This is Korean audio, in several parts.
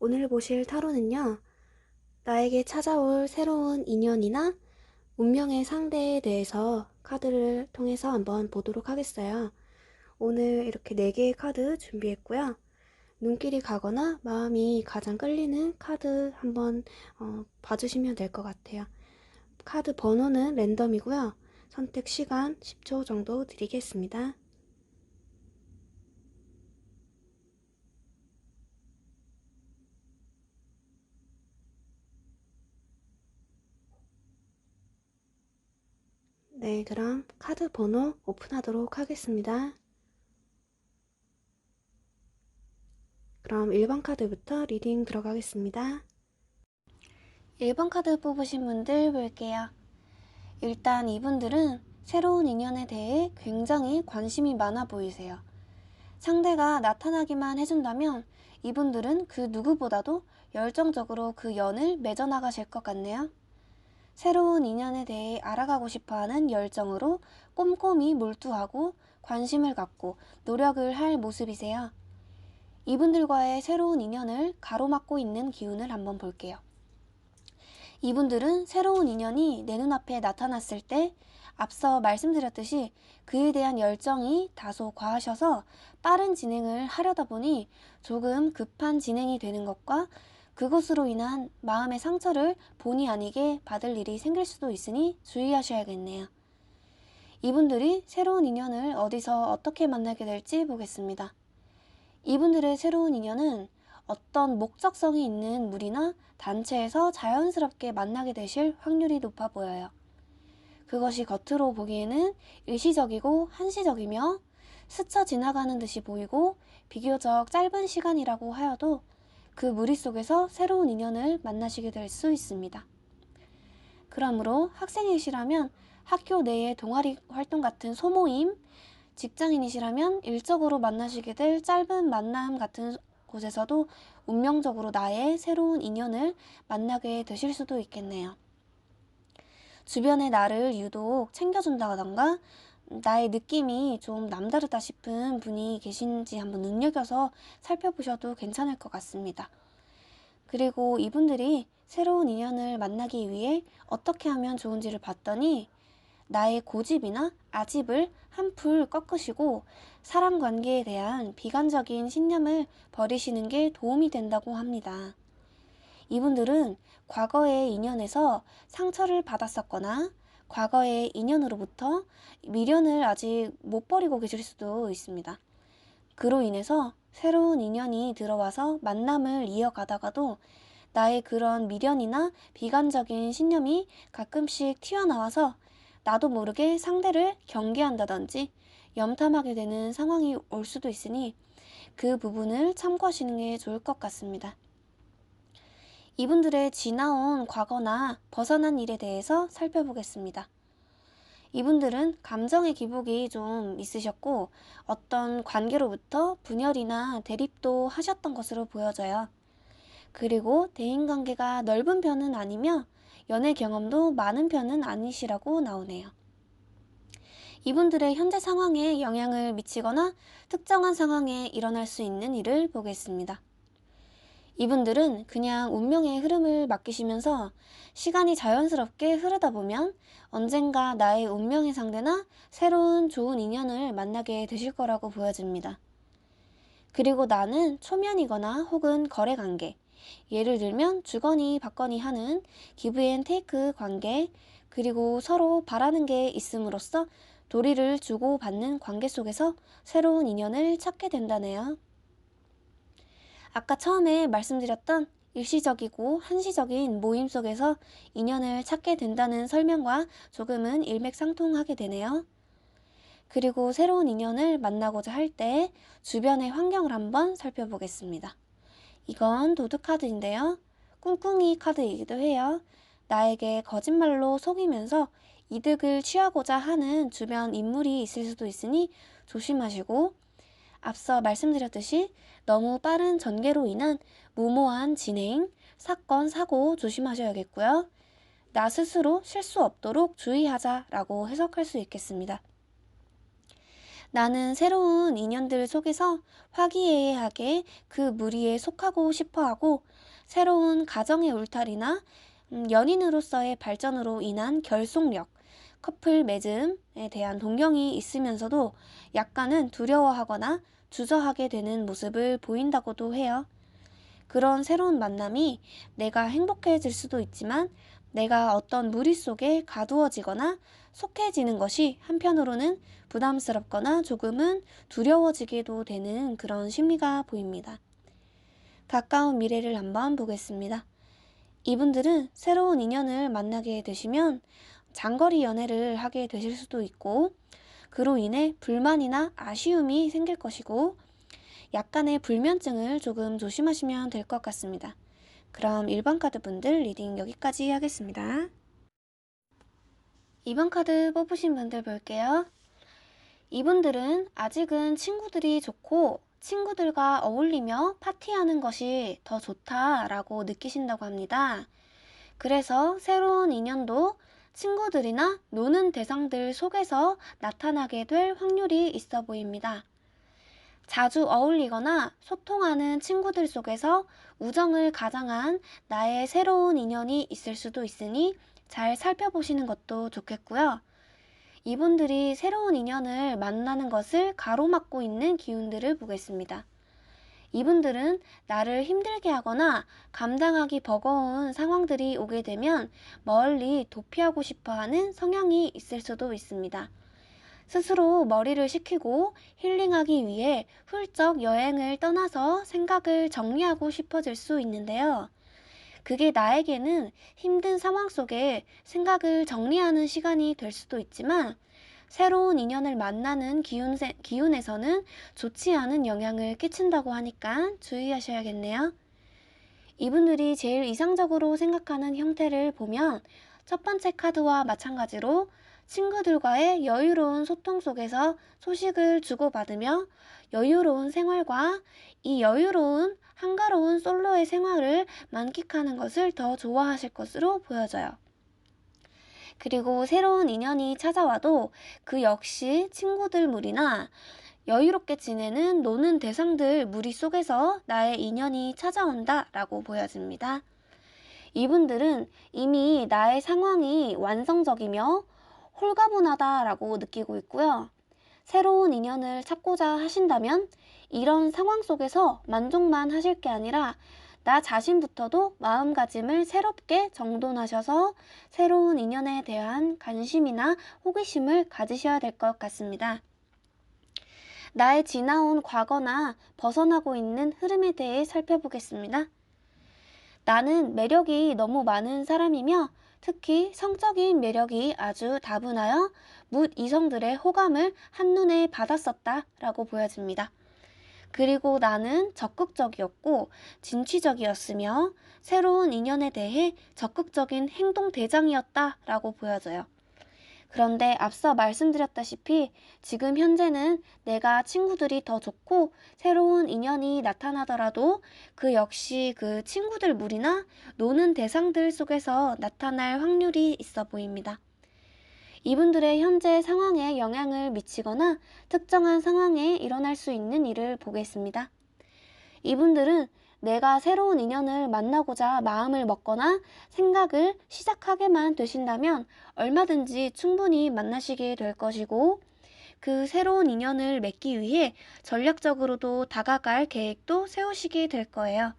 오늘 보실 타로는요, 나에게 찾아올 새로운 인연이나 운명의 상대에 대해서 카드를 통해서 한번 보도록 하겠어요. 오늘 이렇게 4개의 카드 준비했고요. 눈길이 가거나 마음이 가장 끌리는 카드 한번 봐주시면 될 것 같아요. 카드 번호는 랜덤이고요. 선택 시간 10초 정도 드리겠습니다. 네, 그럼 카드 번호 오픈하도록 하겠습니다. 그럼 1번 카드부터 리딩 들어가겠습니다. 1번 카드 뽑으신 분들 볼게요. 일단 이분들은 새로운 인연에 대해 굉장히 관심이 많아 보이세요. 상대가 나타나기만 해준다면 이분들은 그 누구보다도 열정적으로 그 연을 맺어나가실 것 같네요. 새로운 인연에 대해 알아가고 싶어하는 열정으로 꼼꼼히 몰두하고 관심을 갖고 노력을 할 모습이세요. 이분들과의 새로운 인연을 가로막고 있는 기운을 한번 볼게요. 이분들은 새로운 인연이 내 눈앞에 나타났을 때 앞서 말씀드렸듯이 그에 대한 열정이 다소 과하셔서 빠른 진행을 하려다 보니 조금 급한 진행이 되는 것과 그것으로 인한 마음의 상처를 본의 아니게 받을 일이 생길 수도 있으니 주의하셔야겠네요. 이분들이 새로운 인연을 어디서 어떻게 만나게 될지 보겠습니다. 이분들의 새로운 인연은 어떤 목적성이 있는 무리나 단체에서 자연스럽게 만나게 되실 확률이 높아 보여요. 그것이 겉으로 보기에는 일시적이고 한시적이며 스쳐 지나가는 듯이 보이고 비교적 짧은 시간이라고 하여도 그 무리 속에서 새로운 인연을 만나시게 될 수 있습니다. 그러므로 학생이시라면 학교 내의 동아리 활동 같은 소모임, 직장인이시라면 일적으로 만나시게 될 짧은 만남 같은 곳에서도 운명적으로 나의 새로운 인연을 만나게 되실 수도 있겠네요. 주변에 나를 유독 챙겨준다던가 나의 느낌이 좀 남다르다 싶은 분이 계신지 한번 눈여겨서 살펴보셔도 괜찮을 것 같습니다. 그리고 이분들이 새로운 인연을 만나기 위해 어떻게 하면 좋은지를 봤더니 나의 고집이나 아집을 한풀 꺾으시고 사람 관계에 대한 비관적인 신념을 버리시는 게 도움이 된다고 합니다. 이분들은 과거의 인연에서 상처를 받았었거나 과거의 인연으로부터 미련을 아직 못 버리고 계실 수도 있습니다. 그로 인해서 새로운 인연이 들어와서 만남을 이어가다가도 나의 그런 미련이나 비관적인 신념이 가끔씩 튀어나와서 나도 모르게 상대를 경계한다든지 염탐하게 되는 상황이 올 수도 있으니 그 부분을 참고하시는 게 좋을 것 같습니다. 이분들의 지나온 과거나 벗어난 일에 대해서 살펴보겠습니다. 이분들은 감정의 기복이 좀 있으셨고 어떤 관계로부터 분열이나 대립도 하셨던 것으로 보여져요. 그리고 대인관계가 넓은 편은 아니며 연애 경험도 많은 편은 아니시라고 나오네요. 이분들의 현재 상황에 영향을 미치거나 특정한 상황에 일어날 수 있는 일을 보겠습니다. 이분들은 그냥 운명의 흐름을 맡기시면서 시간이 자연스럽게 흐르다 보면 언젠가 나의 운명의 상대나 새로운 좋은 인연을 만나게 되실 거라고 보여집니다. 그리고 나는 초면이거나 혹은 거래관계, 예를 들면 주거니 받거니 하는 기브 앤 테이크 관계, 그리고 서로 바라는 게 있음으로써 도리를 주고받는 관계 속에서 새로운 인연을 찾게 된다네요. 아까 처음에 말씀드렸던 일시적이고 한시적인 모임 속에서 인연을 찾게 된다는 설명과 조금은 일맥상통하게 되네요. 그리고 새로운 인연을 만나고자 할 때 주변의 환경을 한번 살펴보겠습니다. 이건 도둑 카드인데요. 꿍꿍이 카드이기도 해요. 나에게 거짓말로 속이면서 이득을 취하고자 하는 주변 인물이 있을 수도 있으니 조심하시고, 앞서 말씀드렸듯이 너무 빠른 전개로 인한 무모한 진행, 사건, 사고 조심하셔야겠고요. 나 스스로 실수 없도록 주의하자라고 해석할 수 있겠습니다. 나는 새로운 인연들 속에서 화기애애하게 그 무리에 속하고 싶어 하고, 새로운 가정의 울타리나 연인으로서의 발전으로 인한 결속력, 커플 맺음에 대한 동경이 있으면서도 약간은 두려워하거나 주저하게 되는 모습을 보인다고도 해요. 그런 새로운 만남이 내가 행복해질 수도 있지만 내가 어떤 무리 속에 가두어지거나 속해지는 것이 한편으로는 부담스럽거나 조금은 두려워지게도 되는 그런 심리가 보입니다. 가까운 미래를 한번 보겠습니다. 이분들은 새로운 인연을 만나게 되시면 장거리 연애를 하게 되실 수도 있고, 그로 인해 불만이나 아쉬움이 생길 것이고, 약간의 불면증을 조금 조심하시면 될 것 같습니다. 그럼 1번 카드 분들 리딩 여기까지 하겠습니다. 2번 카드 뽑으신 분들 볼게요. 이분들은 아직은 친구들이 좋고 친구들과 어울리며 파티하는 것이 더 좋다라고 느끼신다고 합니다. 그래서 새로운 인연도 친구들이나 노는 대상들 속에서 나타나게 될 확률이 있어 보입니다. 자주 어울리거나 소통하는 친구들 속에서 우정을 가장한 나의 새로운 인연이 있을 수도 있으니 잘 살펴보시는 것도 좋겠고요. 이분들이 새로운 인연을 만나는 것을 가로막고 있는 기운들을 보겠습니다. 이분들은 나를 힘들게 하거나 감당하기 버거운 상황들이 오게 되면 멀리 도피하고 싶어 하는 성향이 있을 수도 있습니다. 스스로 머리를 식히고 힐링하기 위해 훌쩍 여행을 떠나서 생각을 정리하고 싶어질 수 있는데요. 그게 나에게는 힘든 상황 속에 생각을 정리하는 시간이 될 수도 있지만 새로운 인연을 만나는 기운에서는 좋지 않은 영향을 끼친다고 하니까 주의하셔야겠네요. 이분들이 제일 이상적으로 생각하는 형태를 보면 첫 번째 카드와 마찬가지로 친구들과의 여유로운 소통 속에서 소식을 주고받으며 여유로운 생활과 이 여유로운 한가로운 솔로의 생활을 만끽하는 것을 더 좋아하실 것으로 보여져요. 그리고 새로운 인연이 찾아와도 그 역시 친구들 무리나 여유롭게 지내는 노는 대상들 무리 속에서 나의 인연이 찾아온다라고 보여집니다. 이분들은 이미 나의 상황이 완성적이며 홀가분하다라고 느끼고 있고요. 새로운 인연을 찾고자 하신다면 이런 상황 속에서 만족만 하실 게 아니라 나 자신부터도 마음가짐을 새롭게 정돈하셔서 새로운 인연에 대한 관심이나 호기심을 가지셔야 될 것 같습니다. 나의 지나온 과거나 벗어나고 있는 흐름에 대해 살펴보겠습니다. 나는 매력이 너무 많은 사람이며 특히 성적인 매력이 아주 다분하여 뭇 이성들의 호감을 한눈에 받았었다라고 보여집니다. 그리고 나는 적극적이었고 진취적이었으며 새로운 인연에 대해 적극적인 행동 대장이었다라고 보여져요. 그런데 앞서 말씀드렸다시피 지금 현재는 내가 친구들이 더 좋고 새로운 인연이 나타나더라도 그 역시 그 친구들 무리나 노는 대상들 속에서 나타날 확률이 있어 보입니다. 이분들의 현재 상황에 영향을 미치거나 특정한 상황에 일어날 수 있는 일을 보겠습니다. 이분들은 내가 새로운 인연을 만나고자 마음을 먹거나 생각을 시작하게만 되신다면 얼마든지 충분히 만나시게 될 것이고 그 새로운 인연을 맺기 위해 전략적으로도 다가갈 계획도 세우시게 될 거예요.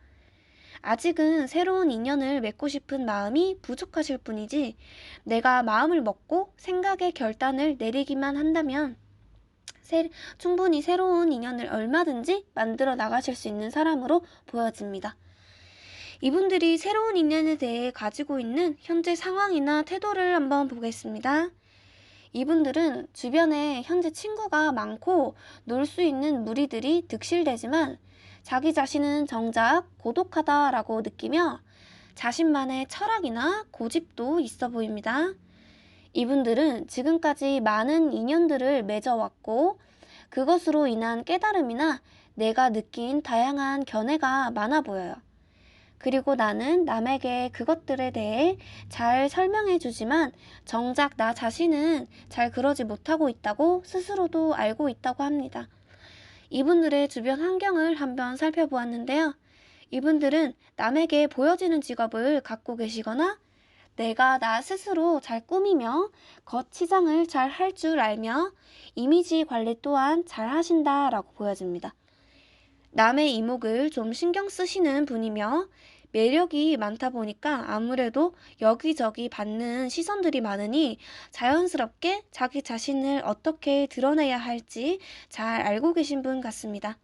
아직은 새로운 인연을 맺고 싶은 마음이 부족하실 뿐이지 내가 마음을 먹고 생각의 결단을 내리기만 한다면 충분히 새로운 인연을 얼마든지 만들어 나가실 수 있는 사람으로 보여집니다. 이분들이 새로운 인연에 대해 가지고 있는 현재 상황이나 태도를 한번 보겠습니다. 이분들은 주변에 현재 친구가 많고 놀 수 있는 무리들이 득실되지만 자기 자신은 정작 고독하다라고 느끼며 자신만의 철학이나 고집도 있어 보입니다. 이분들은 지금까지 많은 인연들을 맺어왔고 그것으로 인한 깨달음이나 내가 느낀 다양한 견해가 많아 보여요. 그리고 나는 남에게 그것들에 대해 잘 설명해 주지만 정작 나 자신은 잘 그러지 못하고 있다고 스스로도 알고 있다고 합니다. 이분들의 주변 환경을 한번 살펴보았는데요. 이분들은 남에게 보여지는 직업을 갖고 계시거나 내가 나 스스로 잘 꾸미며 겉치장을 잘 할 줄 알며 이미지 관리 또한 잘 하신다라고 보여집니다. 남의 이목을 좀 신경 쓰시는 분이며 매력이 많다 보니까 아무래도 여기저기 받는 시선들이 많으니 자연스럽게 자기 자신을 어떻게 드러내야 할지 잘 알고 계신 분 같습니다.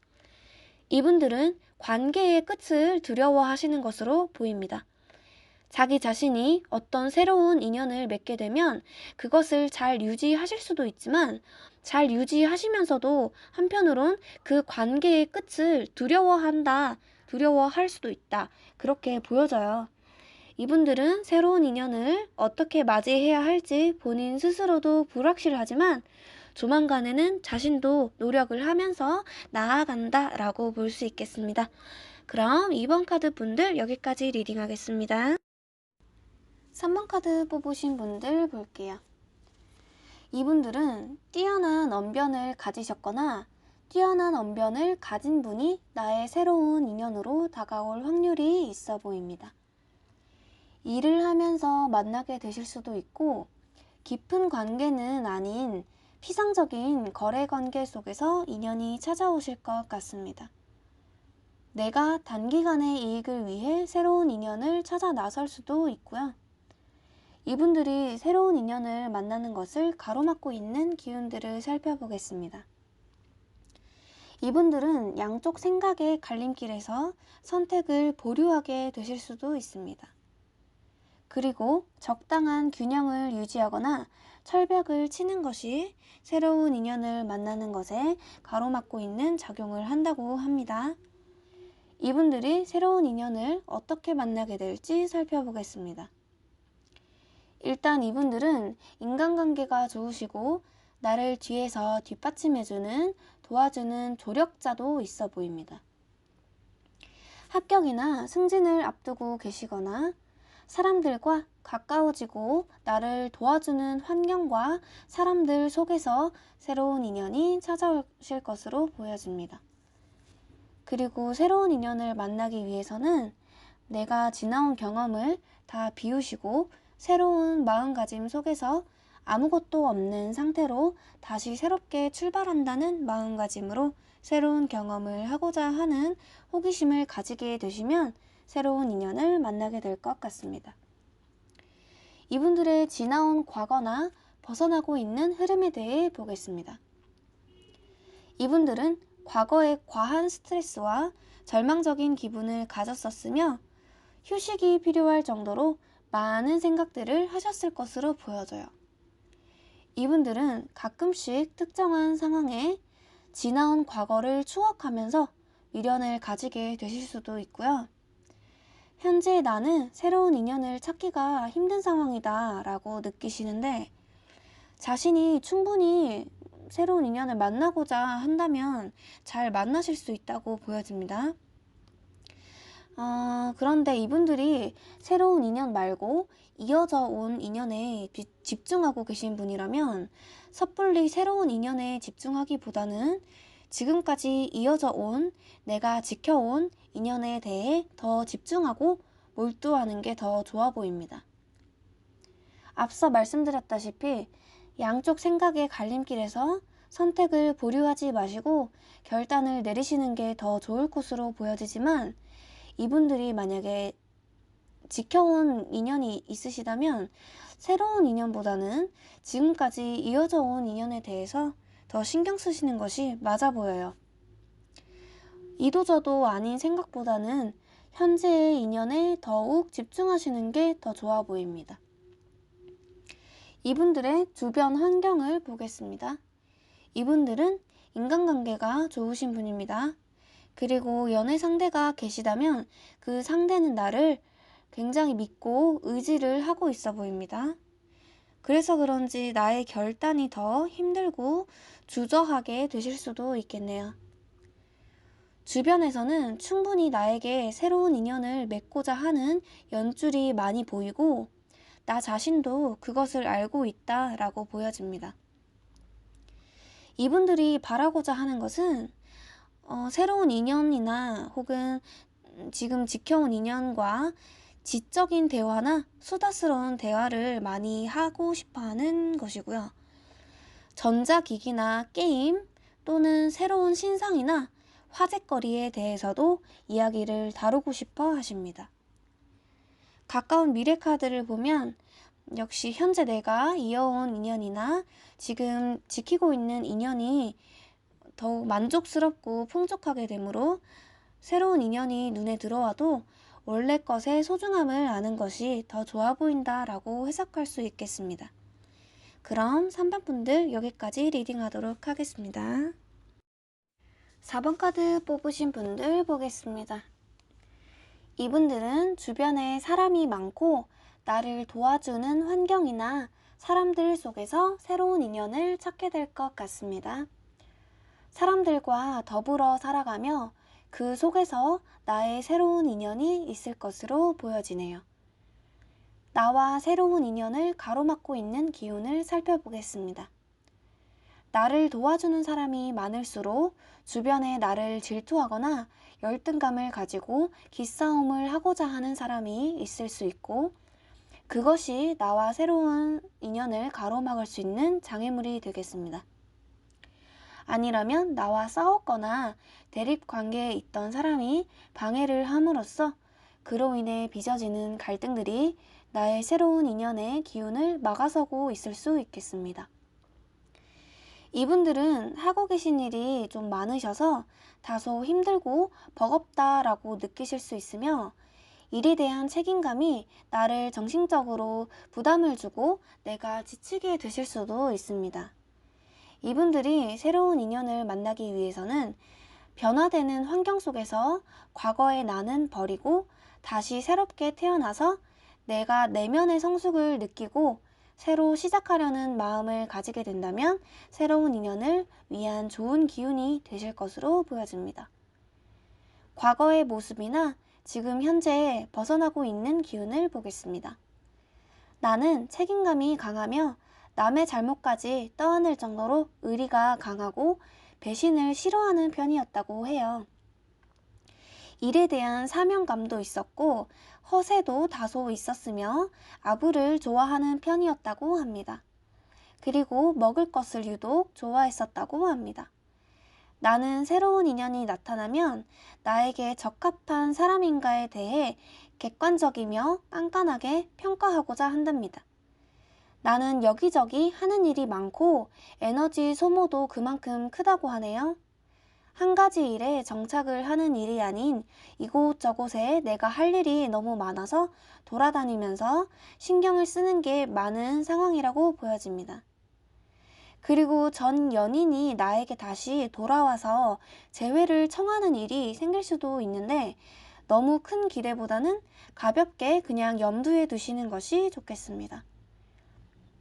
이분들은 관계의 끝을 두려워하시는 것으로 보입니다. 자기 자신이 어떤 새로운 인연을 맺게 되면 그것을 잘 유지하실 수도 있지만 잘 유지하시면서도 한편으론 그 관계의 끝을 두려워할 수도 있다. 그렇게 보여져요. 이분들은 새로운 인연을 어떻게 맞이해야 할지 본인 스스로도 불확실하지만 조만간에는 자신도 노력을 하면서 나아간다 라고 볼 수 있겠습니다. 그럼 2번 카드 분들 여기까지 리딩하겠습니다. 3번 카드 뽑으신 분들 볼게요. 이분들은 뛰어난 언변을 가지셨거나 뛰어난 언변을 가진 분이 나의 새로운 인연으로 다가올 확률이 있어 보입니다. 일을 하면서 만나게 되실 수도 있고 깊은 관계는 아닌 피상적인 거래 관계 속에서 인연이 찾아오실 것 같습니다. 내가 단기간의 이익을 위해 새로운 인연을 찾아 나설 수도 있고요. 이분들이 새로운 인연을 만나는 것을 가로막고 있는 기운들을 살펴보겠습니다. 이분들은 양쪽 생각의 갈림길에서 선택을 보류하게 되실 수도 있습니다. 그리고 적당한 균형을 유지하거나 철벽을 치는 것이 새로운 인연을 만나는 것에 가로막고 있는 작용을 한다고 합니다. 이분들이 새로운 인연을 어떻게 만나게 될지 살펴보겠습니다. 일단 이분들은 인간관계가 좋으시고 나를 뒤에서 뒷받침해주는 도와주는 조력자도 있어 보입니다. 합격이나 승진을 앞두고 계시거나 사람들과 가까워지고 나를 도와주는 환경과 사람들 속에서 새로운 인연이 찾아오실 것으로 보여집니다. 그리고 새로운 인연을 만나기 위해서는 내가 지나온 경험을 다 비우시고 새로운 마음가짐 속에서 아무것도 없는 상태로 다시 새롭게 출발한다는 마음가짐으로 새로운 경험을 하고자 하는 호기심을 가지게 되시면 새로운 인연을 만나게 될 것 같습니다. 이분들의 지나온 과거나 벗어나고 있는 흐름에 대해 보겠습니다. 이분들은 과거의 과한 스트레스와 절망적인 기분을 가졌었으며 휴식이 필요할 정도로 많은 생각들을 하셨을 것으로 보여져요. 이분들은 가끔씩 특정한 상황에 지나온 과거를 추억하면서 미련을 가지게 되실 수도 있고요. 현재 나는 새로운 인연을 찾기가 힘든 상황이다 라고 느끼시는데 자신이 충분히 새로운 인연을 만나고자 한다면 잘 만나실 수 있다고 보여집니다. 그런데 이분들이 새로운 인연 말고 이어져 온 인연에 집중하고 계신 분이라면 섣불리 새로운 인연에 집중하기보다는 지금까지 이어져 온 내가 지켜온 인연에 대해 더 집중하고 몰두하는 게 더 좋아 보입니다. 앞서 말씀드렸다시피 양쪽 생각의 갈림길에서 선택을 보류하지 마시고 결단을 내리시는 게 더 좋을 것으로 보여지지만 이분들이 만약에 지켜온 인연이 있으시다면 새로운 인연보다는 지금까지 이어져 온 인연에 대해서 더 신경 쓰시는 것이 맞아 보여요. 이도저도 아닌 생각보다는 현재의 인연에 더욱 집중하시는 게 더 좋아 보입니다. 이분들의 주변 환경을 보겠습니다. 이분들은 인간관계가 좋으신 분입니다. 그리고 연애 상대가 계시다면 그 상대는 나를 굉장히 믿고 의지를 하고 있어 보입니다. 그래서 그런지 나의 결단이 더 힘들고 주저하게 되실 수도 있겠네요. 주변에서는 충분히 나에게 새로운 인연을 맺고자 하는 연줄이 많이 보이고 나 자신도 그것을 알고 있다라고 보여집니다. 이분들이 바라고자 하는 것은 새로운 인연이나 혹은 지금 지켜온 인연과 지적인 대화나 수다스러운 대화를 많이 하고 싶어 하는 것이고요. 전자기기나 게임 또는 새로운 신상이나 화제거리에 대해서도 이야기를 다루고 싶어 하십니다. 가까운 미래 카드를 보면 역시 현재 내가 이어온 인연이나 지금 지키고 있는 인연이 더욱 만족스럽고 풍족하게 되므로 새로운 인연이 눈에 들어와도 원래 것의 소중함을 아는 것이 더 좋아 보인다라고 해석할 수 있겠습니다. 그럼 3번 분들 여기까지 리딩하도록 하겠습니다. 4번 카드 뽑으신 분들 보겠습니다. 이분들은 주변에 사람이 많고 나를 도와주는 환경이나 사람들 속에서 새로운 인연을 찾게 될 것 같습니다. 사람들과 더불어 살아가며 그 속에서 나의 새로운 인연이 있을 것으로 보여지네요. 나와 새로운 인연을 가로막고 있는 기운을 살펴보겠습니다. 나를 도와주는 사람이 많을수록 주변에 나를 질투하거나 열등감을 가지고 기싸움을 하고자 하는 사람이 있을 수 있고 그것이 나와 새로운 인연을 가로막을 수 있는 장애물이 되겠습니다. 아니라면 나와 싸웠거나 대립 관계에 있던 사람이 방해를 함으로써 그로 인해 빚어지는 갈등들이 나의 새로운 인연의 기운을 막아서고 있을 수 있겠습니다. 이분들은 하고 계신 일이 좀 많으셔서 다소 힘들고 버겁다라고 느끼실 수 있으며 일에 대한 책임감이 나를 정신적으로 부담을 주고 내가 지치게 되실 수도 있습니다. 이분들이 새로운 인연을 만나기 위해서는 변화되는 환경 속에서 과거의 나는 버리고 다시 새롭게 태어나서 내가 내면의 성숙을 느끼고 새로 시작하려는 마음을 가지게 된다면 새로운 인연을 위한 좋은 기운이 되실 것으로 보여집니다. 과거의 모습이나 지금 현재 벗어나고 있는 기운을 보겠습니다. 나는 책임감이 강하며 남의 잘못까지 떠안을 정도로 의리가 강하고 배신을 싫어하는 편이었다고 해요. 일에 대한 사명감도 있었고 허세도 다소 있었으며 아부를 좋아하는 편이었다고 합니다. 그리고 먹을 것을 유독 좋아했었다고 합니다. 나는 새로운 인연이 나타나면 나에게 적합한 사람인가에 대해 객관적이며 깐깐하게 평가하고자 한답니다. 나는 여기저기 하는 일이 많고 에너지 소모도 그만큼 크다고 하네요. 한 가지 일에 정착을 하는 일이 아닌 이곳저곳에 내가 할 일이 너무 많아서 돌아다니면서 신경을 쓰는 게 많은 상황이라고 보여집니다. 그리고 전 연인이 나에게 다시 돌아와서 재회를 청하는 일이 생길 수도 있는데 너무 큰 기대보다는 가볍게 그냥 염두에 두시는 것이 좋겠습니다.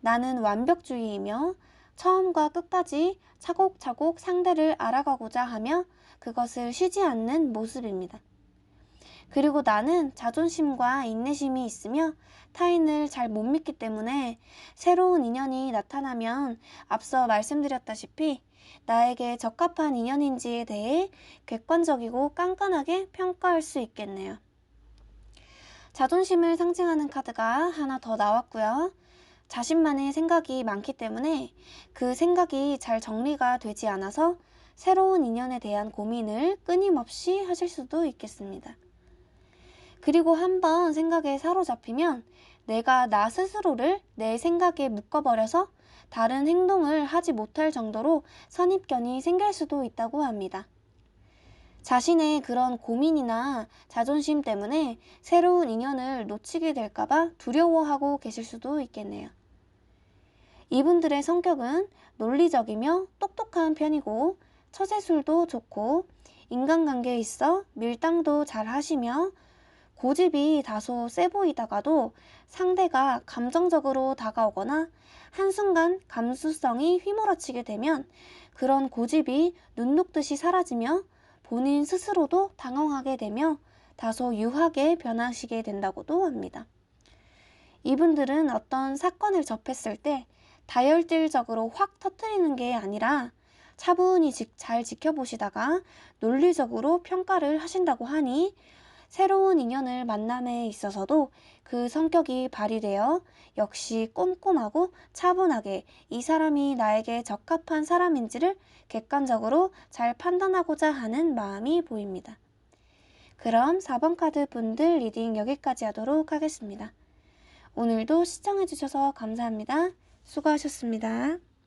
나는 완벽주의이며 처음과 끝까지 차곡차곡 상대를 알아가고자 하며 그것을 쉬지 않는 모습입니다. 그리고 나는 자존심과 인내심이 있으며 타인을 잘 못 믿기 때문에 새로운 인연이 나타나면 앞서 말씀드렸다시피 나에게 적합한 인연인지에 대해 객관적이고 깐깐하게 평가할 수 있겠네요. 자존심을 상징하는 카드가 하나 더 나왔고요. 자신만의 생각이 많기 때문에 그 생각이 잘 정리가 되지 않아서 새로운 인연에 대한 고민을 끊임없이 하실 수도 있겠습니다. 그리고 한번 생각에 사로잡히면 내가 나 스스로를 내 생각에 묶어버려서 다른 행동을 하지 못할 정도로 선입견이 생길 수도 있다고 합니다. 자신의 그런 고민이나 자존심 때문에 새로운 인연을 놓치게 될까봐 두려워하고 계실 수도 있겠네요. 이분들의 성격은 논리적이며 똑똑한 편이고 처세술도 좋고 인간관계에 있어 밀당도 잘 하시며 고집이 다소 세 보이다가도 상대가 감정적으로 다가오거나 한순간 감수성이 휘몰아치게 되면 그런 고집이 눈 녹듯이 사라지며 본인 스스로도 당황하게 되며 다소 유하게 변하시게 된다고도 합니다. 이분들은 어떤 사건을 접했을 때 다혈질적으로 확 터뜨리는 게 아니라 차분히 잘 지켜보시다가 논리적으로 평가를 하신다고 하니 새로운 인연을 만남에 있어서도 그 성격이 발휘되어 역시 꼼꼼하고 차분하게 이 사람이 나에게 적합한 사람인지를 객관적으로 잘 판단하고자 하는 마음이 보입니다. 그럼 4번 카드 분들 리딩 여기까지 하도록 하겠습니다. 오늘도 시청해주셔서 감사합니다. 수고하셨습니다.